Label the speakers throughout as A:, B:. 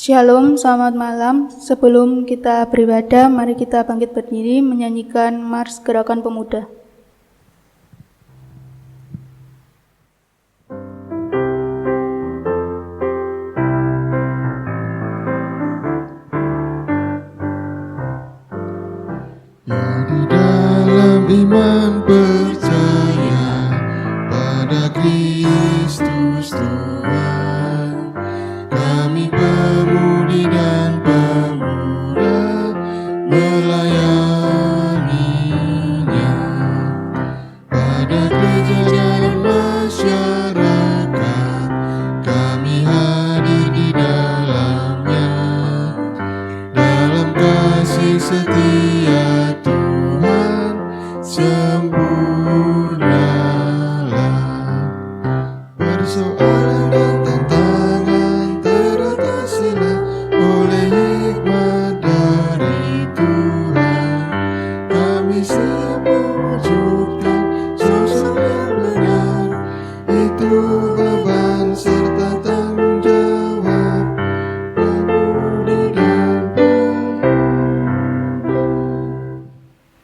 A: Shalom, selamat malam. Sebelum kita beribadah, mari kita bangkit berdiri menyanyikan Mars Gerakan Pemuda.
B: Di dalam iman percaya pada Kristus Tuhan, kami pemudi dan pemuda melayaninya. Pada gereja dan masyarakat, kami hadir di dalamnya. Dalam kasih setia Tuhan sempurnalah. Persoalan dan tantangan teratasilah oleh hikmat dari Tuhan. Kami siap mewujudkan sosok yang benar, itu beban serta tanggung jawab pemudi dan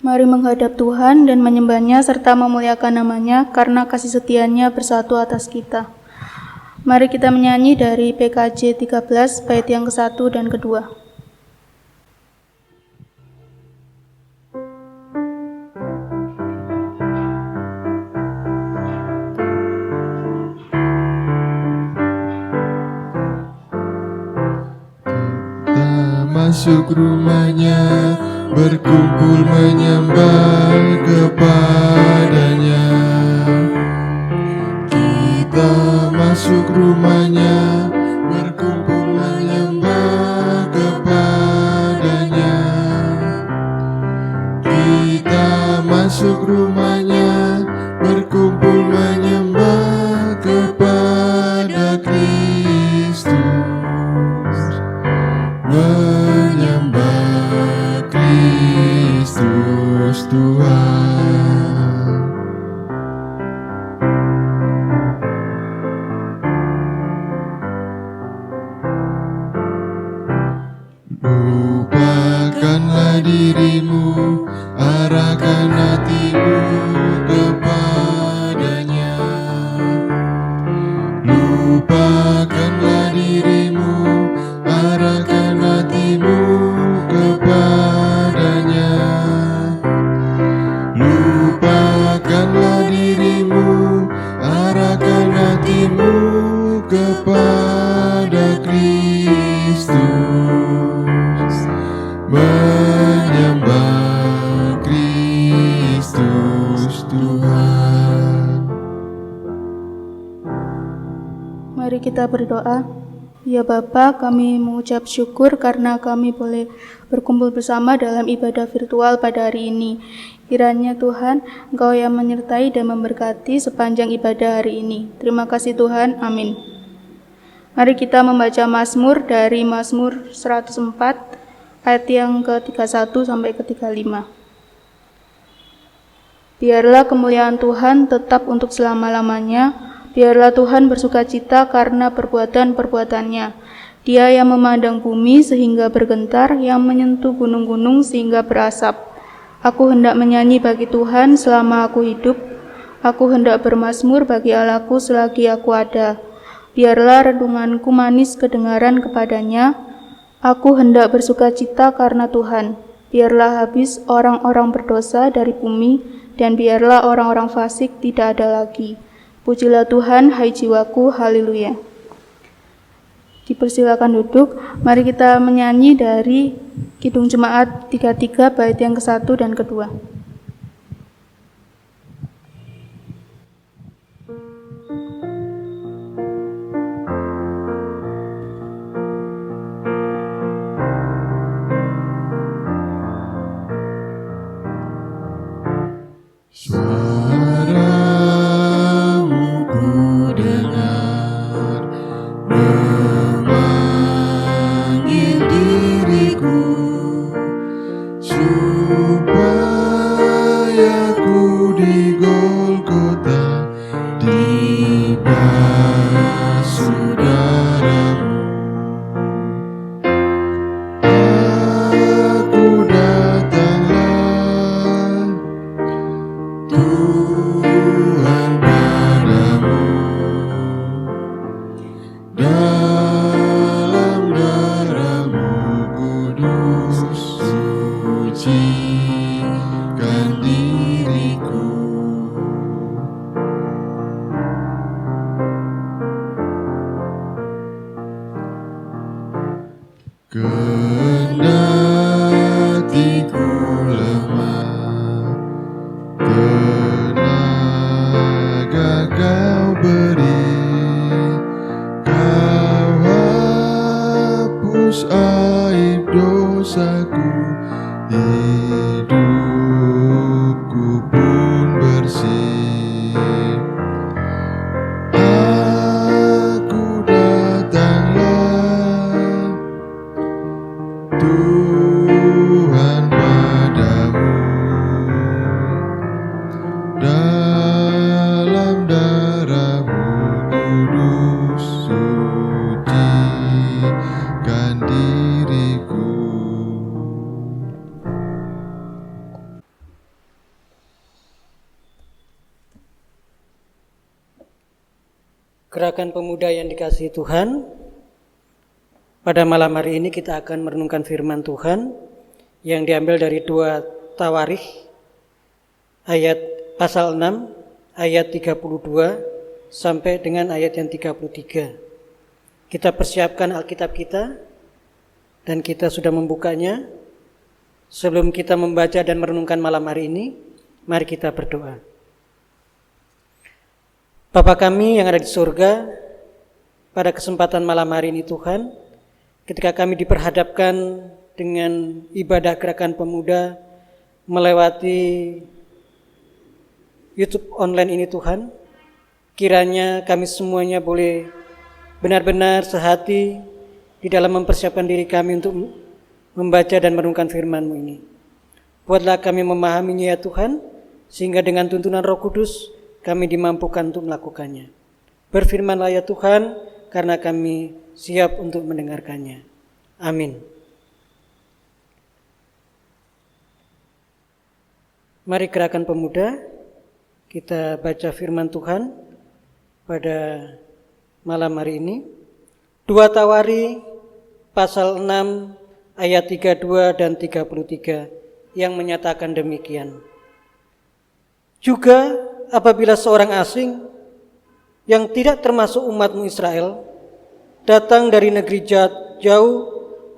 A: Mari menghadap Tuhan dan menyembahnya serta memuliakan namanya karena kasih setianya bersatu atas kita. Mari kita menyanyi dari PKJ 13 bait yang ke-1 dan ke-2.
B: Kita masuk rumahnya, berkumpul menyembah kepadanya. Kita masuk rumahnya, berkumpul menyembah kepadanya. Kita masuk rumahnya, berkumpul menyembah kepada Kristus. Menyembah Kristus Tuhan. Lupakanlah dirimu, arahkan hatimu kepadanya. Lupakanlah dirimu, arahkan hatimu kepadanya. Lupakanlah dirimu, arahkan hatimu kepada Kristus. Menyembah Kristus Tuhan.
A: Mari kita berdoa. Ya Bapa, kami mengucap syukur karena kami boleh berkumpul bersama dalam ibadah virtual pada hari ini. Kiranya Tuhan, Engkau yang menyertai dan memberkati sepanjang ibadah hari ini. Terima kasih Tuhan, amin. Mari kita membaca Mazmur dari Mazmur 104, ayat yang ke-31 sampai ke-35. Biarlah kemuliaan Tuhan tetap untuk selama-lamanya. Biarlah Tuhan bersukacita karena perbuatan-perbuatannya. Dia yang memandang bumi sehingga bergetar, yang menyentuh gunung-gunung sehingga berasap. Aku hendak menyanyi bagi Tuhan selama aku hidup. Aku hendak bermazmur bagi Allahku selagi aku ada. Biarlah renunganku manis kedengaran kepadanya. Aku hendak bersukacita karena Tuhan. Biarlah habis orang-orang berdosa dari bumi, dan biarlah orang-orang fasik tidak ada lagi. Pujilah Tuhan, hai jiwaku, haleluya. Dipersilakan duduk. Mari kita menyanyi dari Kidung Jemaat 33 bait yang ke-1 dan ke-2.
B: Suaramu ku dengar, memanggil diriku supaya
C: Gerakan pemuda yang dikasihi Tuhan, pada malam hari ini kita akan merenungkan firman Tuhan yang diambil dari 2 Tawarikh ayat pasal 6 ayat 32 sampai dengan ayat yang 33. Kita persiapkan Alkitab kita dan kita sudah membukanya. Sebelum kita membaca dan merenungkan malam hari ini, mari kita berdoa. Bapa kami yang ada di surga, pada kesempatan malam hari ini Tuhan, ketika kami diperhadapkan dengan ibadah gerakan pemuda melewati YouTube online ini Tuhan, kiranya kami semuanya boleh benar-benar sehati di dalam mempersiapkan diri kami untuk membaca dan merenungkan firman-Mu ini. Buatlah kami memahaminya ya Tuhan, sehingga dengan tuntunan Roh Kudus kami dimampukan untuk melakukannya. Berfirmanlah ya Tuhan, karena kami siap untuk mendengarkannya. Amin. Mari gerakan pemuda, kita baca firman Tuhan pada malam hari ini. 2 Tawarikh pasal 6 ayat 32 dan 33 yang menyatakan demikian. Juga apabila seorang asing yang tidak termasuk umat-Mu Israel datang dari negeri jauh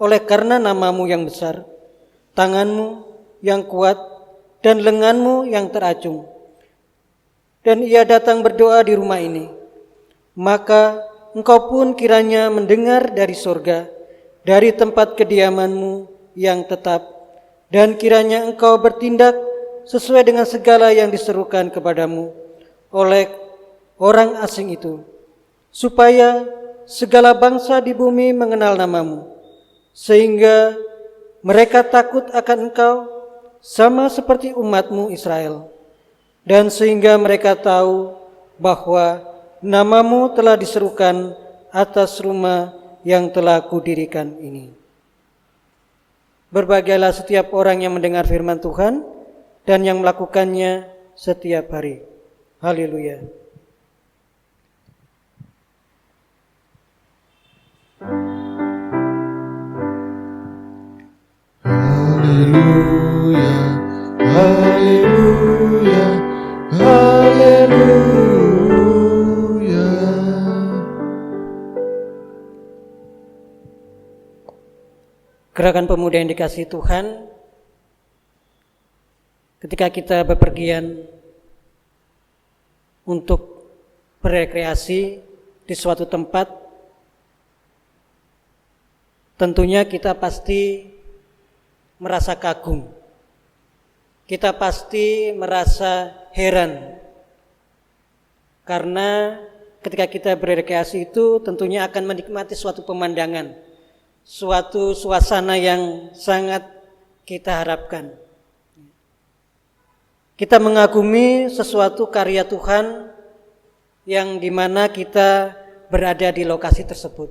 C: oleh karena nama-Mu yang besar, tangan-Mu yang kuat dan lengan-Mu yang teracung, dan ia datang berdoa di rumah ini, maka Engkau pun kiranya mendengar dari surga, dari tempat kediaman-Mu yang tetap, dan kiranya Engkau bertindak sesuai dengan segala yang diserukan kepadamu oleh orang asing itu, supaya segala bangsa di bumi mengenal nama-Mu, sehingga mereka takut akan Engkau sama seperti umat-Mu Israel, dan sehingga mereka tahu bahwa nama-Mu telah diserukan atas rumah yang telah Kudirikan ini. Berbahagialah setiap orang yang mendengar firman Tuhan dan yang melakukannya setiap hari. Haleluya.
B: Haleluya, haleluya, haleluya.
C: Gerakan pemuda yang dikasihi Tuhan, ketika kita bepergian untuk berekreasi di suatu tempat, tentunya kita pasti merasa kagum. Kita pasti merasa heran. Karena ketika kita berekreasi itu tentunya akan menikmati suatu pemandangan, suatu suasana yang sangat kita harapkan. Kita mengagumi sesuatu karya Tuhan yang dimana kita berada di lokasi tersebut.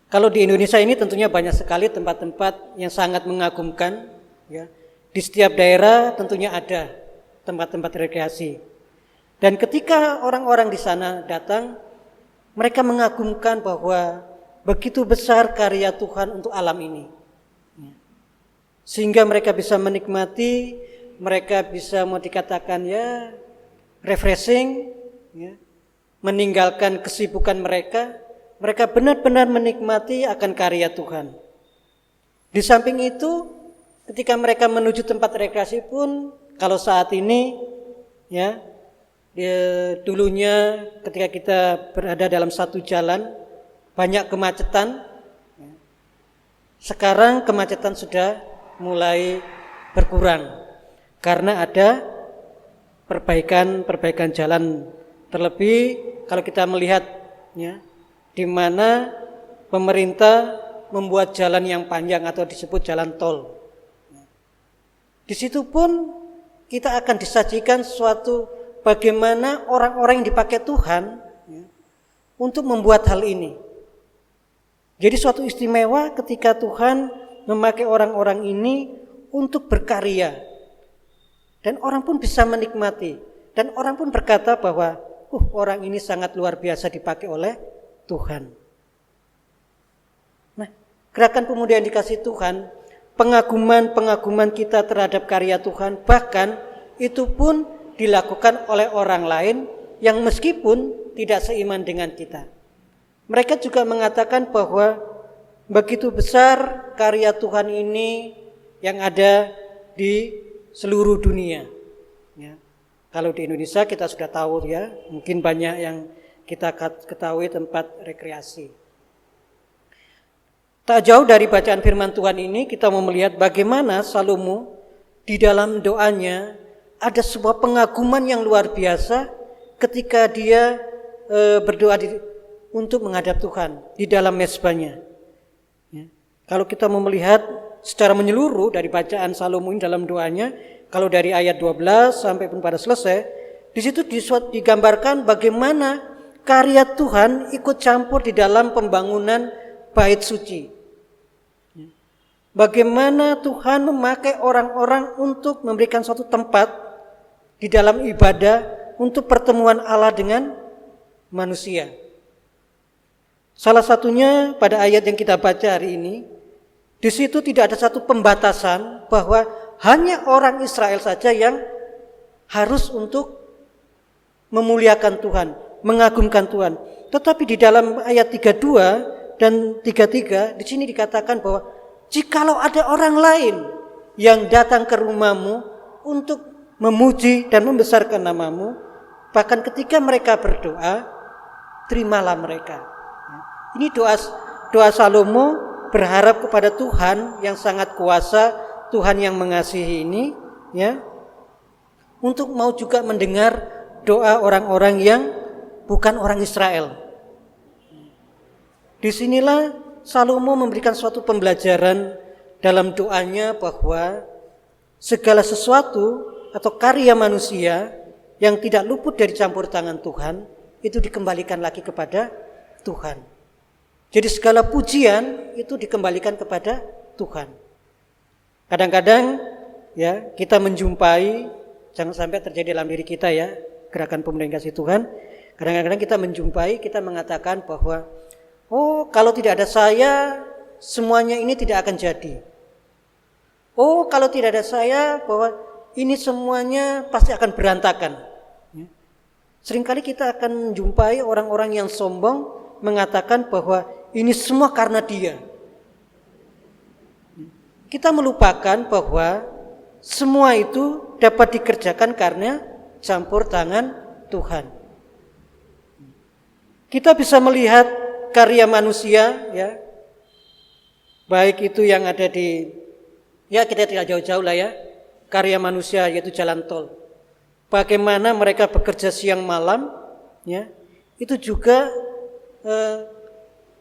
C: Kalau di Indonesia ini tentunya banyak sekali tempat-tempat yang sangat mengagumkan. Ya. Di setiap daerah tentunya ada tempat-tempat rekreasi. Dan ketika orang-orang di sana datang, mereka mengagumkan bahwa begitu besar karya Tuhan untuk alam ini. Sehingga mereka bisa menikmati, mereka bisa mau dikatakan ya refreshing, ya, meninggalkan kesibukan mereka benar-benar menikmati akan karya Tuhan. Di samping itu, ketika mereka menuju tempat rekreasi pun, kalau saat ini, ya, dulunya ketika kita berada dalam satu jalan, banyak kemacetan. Sekarang kemacetan sudah mulai berkurang karena ada perbaikan jalan. Terlebih kalau kita melihat, ya, di mana pemerintah membuat jalan yang panjang atau disebut jalan tol. Di situ pun kita akan disajikan suatu bagaimana orang-orang yang dipakai Tuhan, ya, untuk membuat hal ini. Jadi suatu istimewa ketika Tuhan memakai orang-orang ini untuk berkarya. Dan orang pun bisa menikmati. Dan orang pun berkata bahwa orang ini sangat luar biasa dipakai oleh Tuhan. Nah, gerakan pemuda yang dikasih Tuhan, pengaguman kita terhadap karya Tuhan, bahkan itu pun dilakukan oleh orang lain yang meskipun tidak seiman dengan kita. Mereka juga mengatakan bahwa begitu besar karya Tuhan ini yang ada di seluruh dunia. Ya. Kalau di Indonesia kita sudah tahu ya, mungkin banyak yang kita ketahui tempat rekreasi. Tak jauh dari bacaan firman Tuhan ini kita mau melihat bagaimana Salomo di dalam doanya ada sebuah pengaguman yang luar biasa ketika dia berdoa untuk menghadap Tuhan di dalam mezbahnya. Ya. Kalau kita mau melihat secara menyeluruh dari bacaan Salomo ini dalam doanya, kalau dari ayat 12 sampai pun pada selesai, di situ digambarkan bagaimana karya Tuhan ikut campur di dalam pembangunan bait suci. Bagaimana Tuhan memakai orang-orang untuk memberikan suatu tempat di dalam ibadah untuk pertemuan Allah dengan manusia. Salah satunya pada ayat yang kita baca hari ini, di situ tidak ada satu pembatasan bahwa hanya orang Israel saja yang harus untuk memuliakan Tuhan, mengagungkan Tuhan. Tetapi di dalam ayat 32 dan 33 di sini dikatakan bahwa jikalau ada orang lain yang datang ke rumahmu untuk memuji dan membesarkan namamu, bahkan ketika mereka berdoa, terimalah mereka. Ini doa Salomo berharap kepada Tuhan yang sangat kuasa, Tuhan yang mengasihi ini, ya, untuk mau juga mendengar doa orang-orang yang bukan orang Israel. Disinilah Salomo memberikan suatu pembelajaran dalam doanya bahwa segala sesuatu atau karya manusia yang tidak luput dari campur tangan Tuhan itu dikembalikan lagi kepada Tuhan. Jadi segala pujian itu dikembalikan kepada Tuhan. Kadang-kadang ya kita menjumpai, jangan sampai terjadi dalam diri kita ya, gerakan pemuda yang kasih Tuhan. Kadang-kadang kita menjumpai, kita mengatakan bahwa kalau tidak ada saya, semuanya ini tidak akan jadi. Kalau tidak ada saya, bahwa ini semuanya pasti akan berantakan. Seringkali kita akan menjumpai orang-orang yang sombong mengatakan bahwa ini semua karena dia. Kita melupakan bahwa semua itu dapat dikerjakan karena campur tangan Tuhan. Kita bisa melihat karya manusia, ya, baik itu yang ada di, ya kita tidak jauh-jauh lah ya, karya manusia yaitu jalan tol. Bagaimana mereka bekerja siang malam, ya, itu juga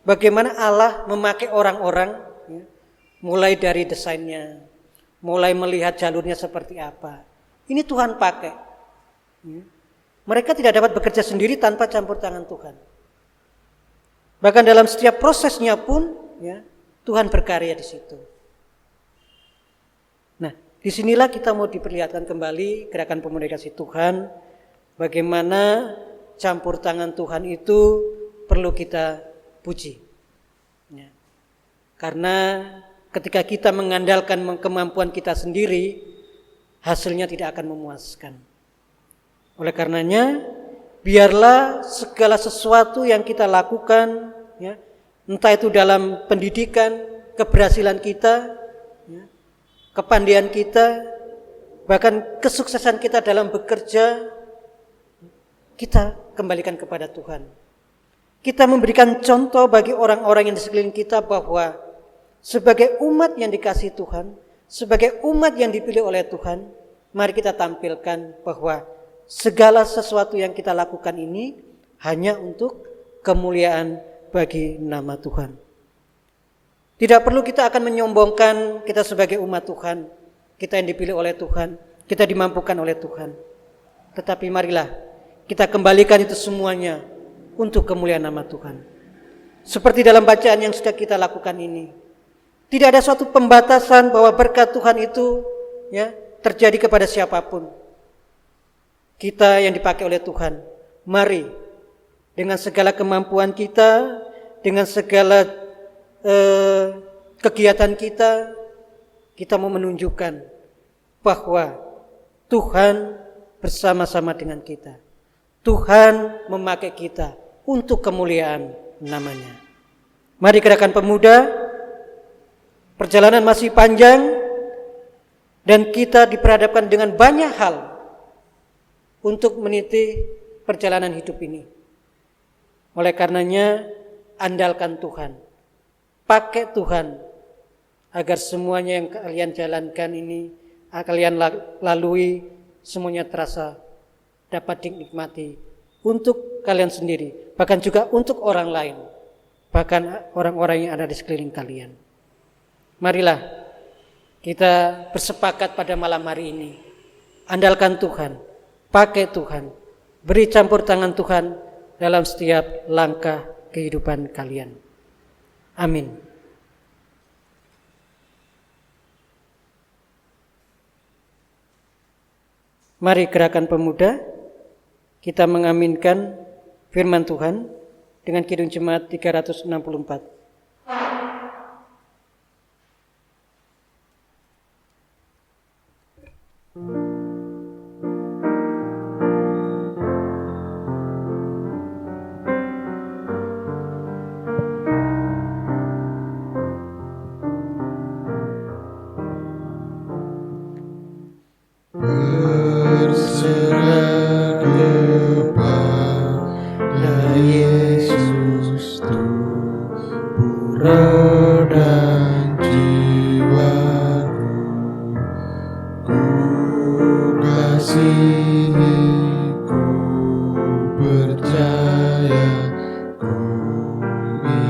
C: bagaimana Allah memakai orang-orang, ya, mulai dari desainnya, mulai melihat jalurnya seperti apa. Ini Tuhan pakai. Ya. Mereka tidak dapat bekerja sendiri tanpa campur tangan Tuhan. Bahkan dalam setiap prosesnya pun, ya, Tuhan berkarya di situ. Nah, disinilah kita mau diperlihatkan kembali gerakan pemuda kasih Tuhan, bagaimana campur tangan Tuhan itu perlu kita puji. Ya. Karena ketika kita mengandalkan kemampuan kita sendiri, hasilnya tidak akan memuaskan. Oleh karenanya, biarlah segala sesuatu yang kita lakukan, ya, entah itu dalam pendidikan, keberhasilan kita, ya, kepandaian kita, bahkan kesuksesan kita dalam bekerja, kita kembalikan kepada Tuhan. Kita memberikan contoh bagi orang-orang yang di sekeliling kita bahwa sebagai umat yang dikasihi Tuhan, sebagai umat yang dipilih oleh Tuhan, mari kita tampilkan bahwa segala sesuatu yang kita lakukan ini hanya untuk kemuliaan bagi nama Tuhan. Tidak perlu kita akan menyombongkan kita sebagai umat Tuhan, kita yang dipilih oleh Tuhan, kita dimampukan oleh Tuhan. Tetapi marilah kita kembalikan itu semuanya untuk kemuliaan nama Tuhan. Seperti dalam bacaan yang sudah kita lakukan ini, tidak ada suatu pembatasan bahwa berkat Tuhan itu, ya, terjadi kepada siapapun. Kita yang dipakai oleh Tuhan Mari dengan segala kemampuan kita, dengan segala kegiatan kita, kita mau menunjukkan bahwa Tuhan bersama-sama dengan kita. Tuhan memakai kita untuk kemuliaan namanya. Mari gerakan pemuda, perjalanan masih panjang dan kita diperhadapkan dengan banyak hal untuk meniti perjalanan hidup ini. Oleh karenanya, andalkan Tuhan, pakai Tuhan, agar semuanya yang kalian jalankan ini, kalian lalui, semuanya terasa dapat dinikmati untuk kalian sendiri, bahkan juga untuk orang lain, bahkan orang-orang yang ada di sekeliling kalian. Marilah kita bersepakat pada malam hari ini, andalkan Tuhan, pakai Tuhan, beri campur tangan Tuhan dalam setiap langkah kehidupan kalian. Amin. Mari gerakan pemuda, kita mengaminkan firman Tuhan dengan Kidung Jemaat 364.
B: Berserah kepada Yesus, tubuh, roh dan jiwaku. Ku kasihi, ku percaya, ku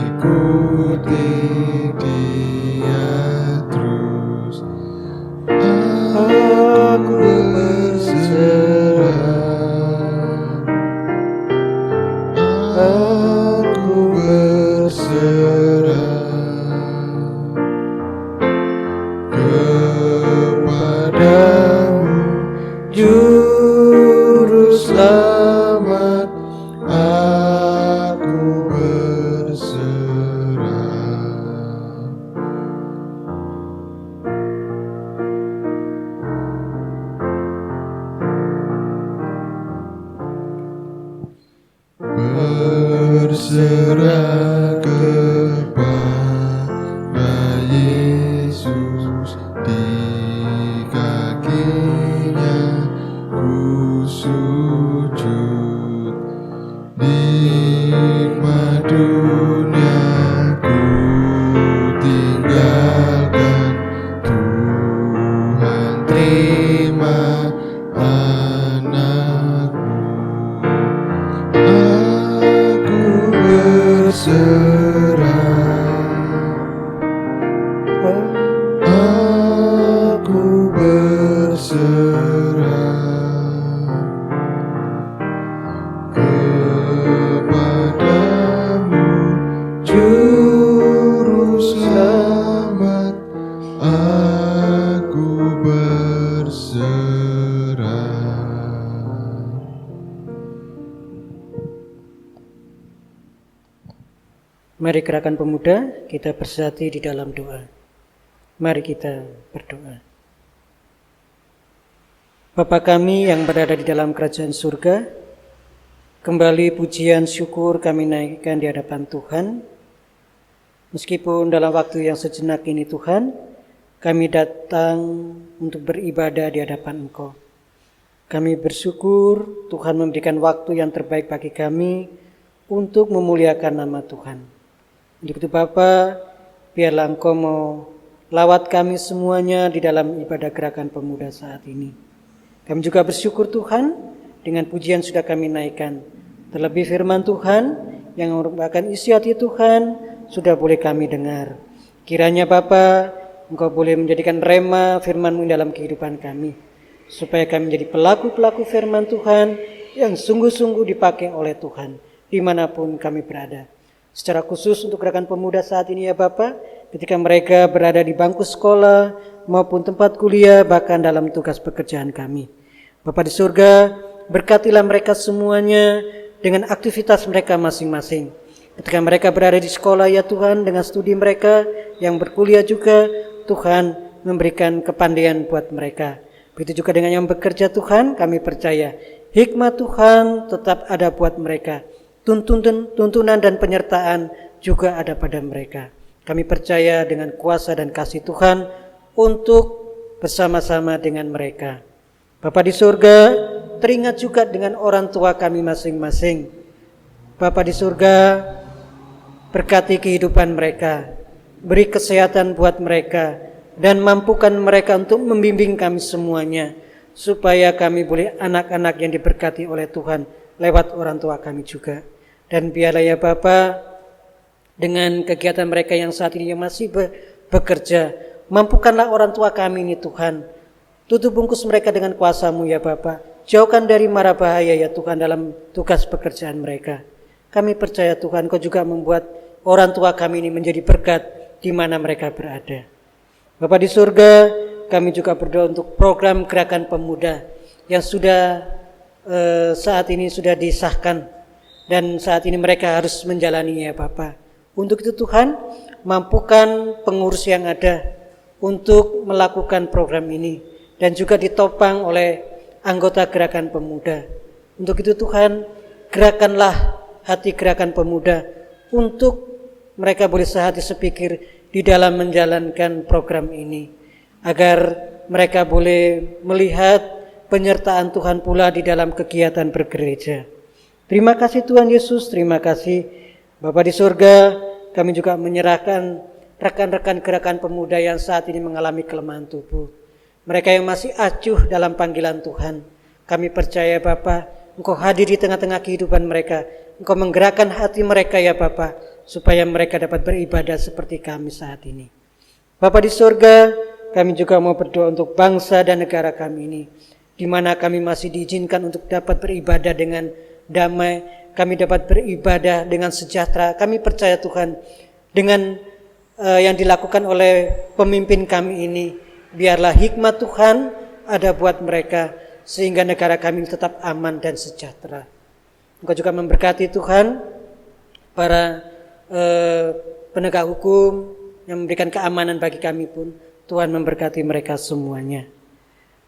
B: ikuti Dia terus. Aku berserah, aku berserah kepadamu, Juru Selamat. Aku berserah. Berserah kepada Yesus, di kakinya ku sujud. Nikmat dunia ku tinggalkan, Tuhan terima anakmu. Aku berserah, aku berserah kepadamu, Juru Selamat. Aku berserah.
C: Mari gerakan pemuda, kita bersatu di dalam doa. Mari kita berdoa. Bapa kami yang berada di dalam kerajaan surga, kembali pujian syukur kami naikkan di hadapan Tuhan. Meskipun dalam waktu yang sejenak ini Tuhan, kami datang untuk beribadah di hadapan Engkau. Kami bersyukur Tuhan memberikan waktu yang terbaik bagi kami untuk memuliakan nama Tuhan. Untuk itu Bapa, biarlah Engkau mau lawat kami semuanya di dalam ibadah gerakan pemuda saat ini. Kami juga bersyukur Tuhan, dengan pujian sudah kami naikkan. Terlebih firman Tuhan yang merupakan isi hati Tuhan sudah boleh kami dengar. Kiranya Bapa, Engkau boleh menjadikan rema firman-Mu dalam kehidupan kami, supaya kami menjadi pelaku-pelaku firman Tuhan yang sungguh-sungguh dipakai oleh Tuhan dimanapun kami berada. Secara khusus untuk gerakan pemuda saat ini ya Bapa, ketika mereka berada di bangku sekolah maupun tempat kuliah, bahkan dalam tugas pekerjaan kami. Bapa di surga, berkatilah mereka semuanya dengan aktivitas mereka masing-masing. Ketika mereka berada di sekolah ya Tuhan, dengan studi mereka yang berkuliah juga, Tuhan memberikan kepandaian buat mereka. Begitu juga dengan yang bekerja Tuhan, kami percaya hikmat Tuhan tetap ada buat mereka. Tuntunan dan penyertaan juga ada pada mereka. Kami percaya dengan kuasa dan kasih Tuhan untuk bersama-sama dengan mereka. Bapa di surga, teringat juga dengan orang tua kami masing-masing. Bapa di surga, berkati kehidupan mereka, beri kesehatan buat mereka, dan mampukan mereka untuk membimbing kami semuanya, supaya kami boleh anak-anak yang diberkati oleh Tuhan lewat orang tua kami juga. Dan biarlah ya Bapa, dengan kegiatan mereka yang saat ini masih bekerja, mampukanlah orang tua kami ini Tuhan. Tutup bungkus mereka dengan kuasa-Mu ya Bapa. Jauhkan dari mara bahaya ya Tuhan dalam tugas pekerjaan mereka. Kami percaya Tuhan, Kau juga membuat orang tua kami ini menjadi berkat di mana mereka berada. Bapa di surga, kami juga berdoa untuk program gerakan pemuda yang sudah saat ini sudah disahkan dan saat ini mereka harus menjalaninya ya Bapa. Untuk itu Tuhan, mampukan pengurus yang ada untuk melakukan program ini dan juga ditopang oleh anggota gerakan pemuda. Untuk itu Tuhan, gerakanlah hati gerakan pemuda untuk mereka boleh sehati sepikir di dalam menjalankan program ini, agar mereka boleh melihat penyertaan Tuhan pula di dalam kegiatan bergereja. Terima kasih Tuhan Yesus, terima kasih Bapa di surga. Kami juga menyerahkan rekan-rekan gerakan pemuda yang saat ini mengalami kelemahan tubuh. Mereka yang masih acuh dalam panggilan Tuhan. Kami percaya Bapa, Engkau hadir di tengah-tengah kehidupan mereka. Engkau menggerakkan hati mereka ya Bapa, supaya mereka dapat beribadah seperti kami saat ini. Bapa di surga, kami juga mau berdoa untuk bangsa dan negara kami ini, di mana kami masih diizinkan untuk dapat beribadah dengan damai, kami dapat beribadah dengan sejahtera. Kami percaya Tuhan, dengan yang dilakukan oleh pemimpin kami ini, biarlah hikmat Tuhan ada buat mereka, sehingga negara kami tetap aman dan sejahtera. Engkau juga memberkati Tuhan para penegak hukum yang memberikan keamanan bagi kami pun. Tuhan memberkati mereka semuanya.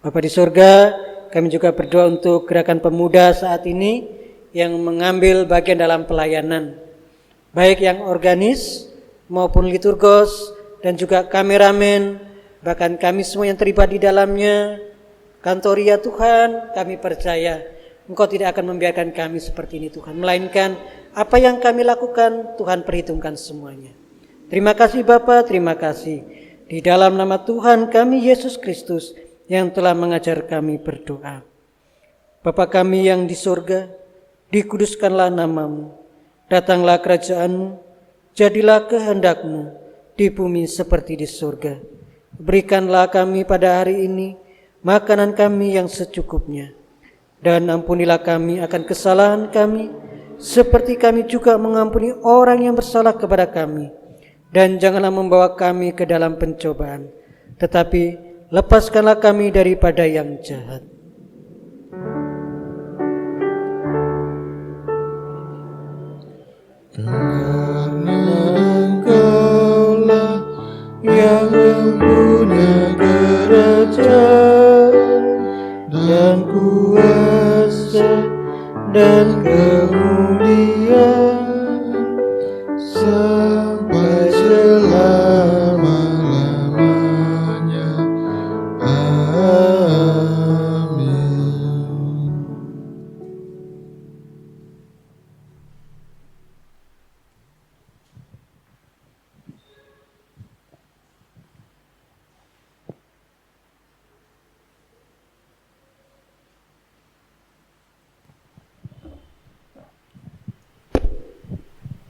C: Bapa di surga, kami juga berdoa untuk gerakan pemuda saat ini yang mengambil bagian dalam pelayanan, baik yang organis maupun liturgos dan juga kameramen, bahkan kami semua yang terlibat di dalamnya. Kantoria Tuhan, kami percaya Engkau tidak akan membiarkan kami seperti ini Tuhan, melainkan apa yang kami lakukan Tuhan perhitungkan semuanya. Terima kasih Bapa, terima kasih. Di dalam nama Tuhan kami Yesus Kristus yang telah mengajar kami berdoa. Bapa kami yang di surga, dikuduskanlah nama-Mu, datanglah kerajaan-Mu, jadilah kehendak-Mu di bumi seperti di surga. Berikanlah kami pada hari ini makanan kami yang secukupnya, dan ampunilah kami akan kesalahan kami, seperti kami juga mengampuni orang yang bersalah kepada kami. Dan janganlah membawa kami ke dalam pencobaan, tetapi lepaskanlah kami daripada yang jahat.
B: Karena Engkaulah yang mempunyai kerajaan dan kuasa dan kemuliaan sampai selama-lamanya. Amin.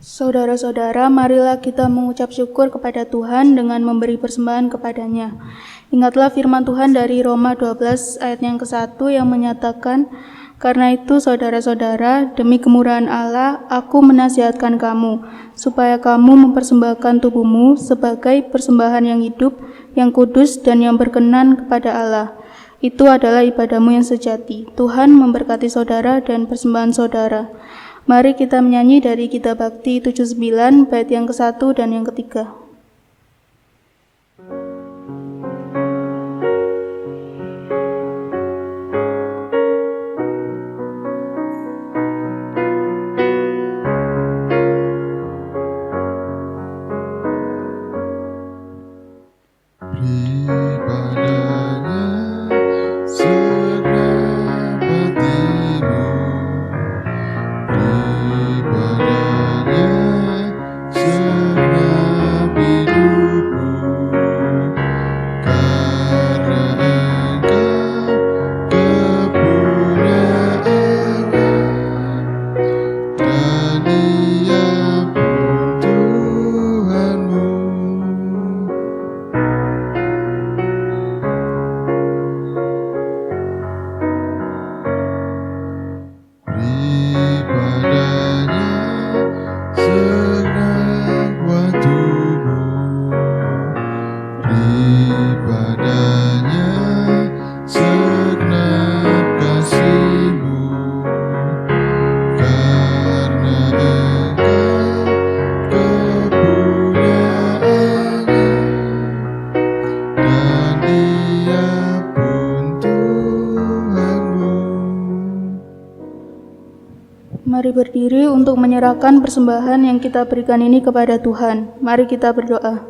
A: Saudara-saudara, marilah kita mengucap syukur kepada Tuhan dengan memberi persembahan kepadanya. Ingatlah firman Tuhan dari Roma 12 ayat yang ke-1 yang menyatakan, "Karena itu saudara-saudara, demi kemurahan Allah, aku menasihatkan kamu, supaya kamu mempersembahkan tubuhmu sebagai persembahan yang hidup, yang kudus, dan yang berkenan kepada Allah. Itu adalah ibadahmu yang sejati." Tuhan memberkati saudara dan persembahan saudara. Mari kita menyanyi dari Kitab Bakti 79 bait yang ke-1 dan yang ke-3. Mari berdiri untuk menyerahkan persembahan yang kita berikan ini kepada Tuhan. Mari kita berdoa.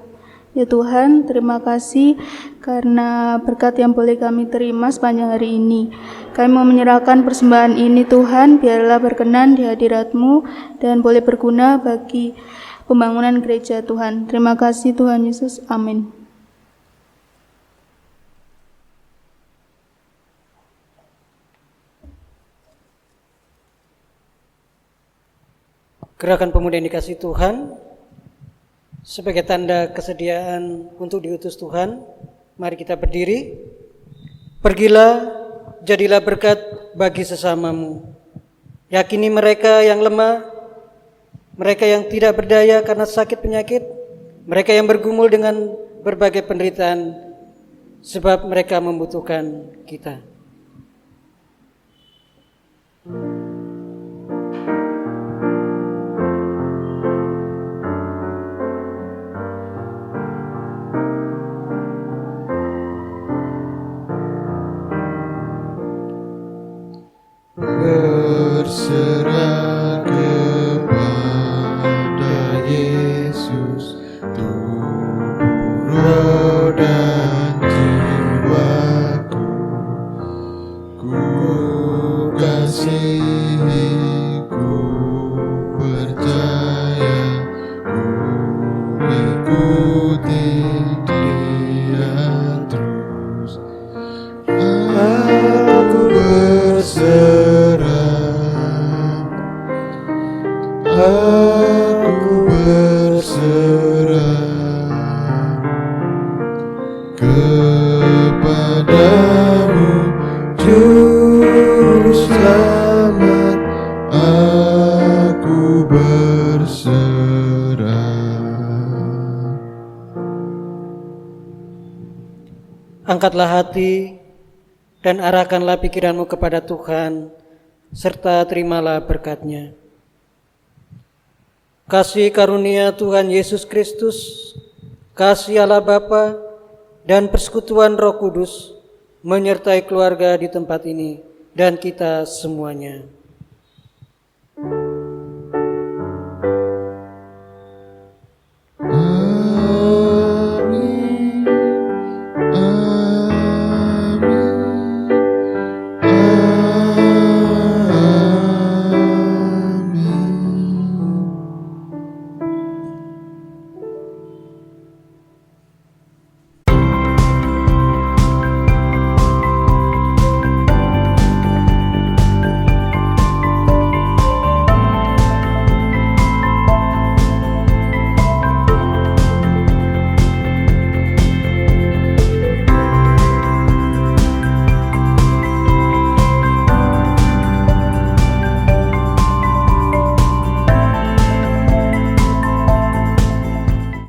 A: Ya Tuhan, terima kasih karena berkat yang boleh kami terima sepanjang hari ini. Kami mau menyerahkan persembahan ini Tuhan, biarlah berkenan di hadirat-Mu dan boleh berguna bagi pembangunan gereja Tuhan. Terima kasih Tuhan Yesus. Amin.
C: Gerakan pemuda yang dikasihi Tuhan, sebagai tanda kesediaan untuk diutus Tuhan, mari kita berdiri. Pergilah, jadilah berkat bagi sesamamu. Yakini mereka yang lemah, mereka yang tidak berdaya karena sakit penyakit, mereka yang bergumul dengan berbagai penderitaan, sebab mereka membutuhkan kita.
B: Berserah kepada Yesus, tubuh, roh dan jiwaku. Ku kasihi, ku percaya, ku ikuti Dia terus. Aku berserah, aku berserah kepadamu, Juru Selamat. Aku berserah.
C: Angkatlah hati dan arahkanlah pikiranmu kepada Tuhan, serta terimalah berkat-Nya. Kasih karunia Tuhan Yesus Kristus, kasih Allah Bapa, dan persekutuan Roh Kudus menyertai keluarga di tempat ini dan kita semuanya.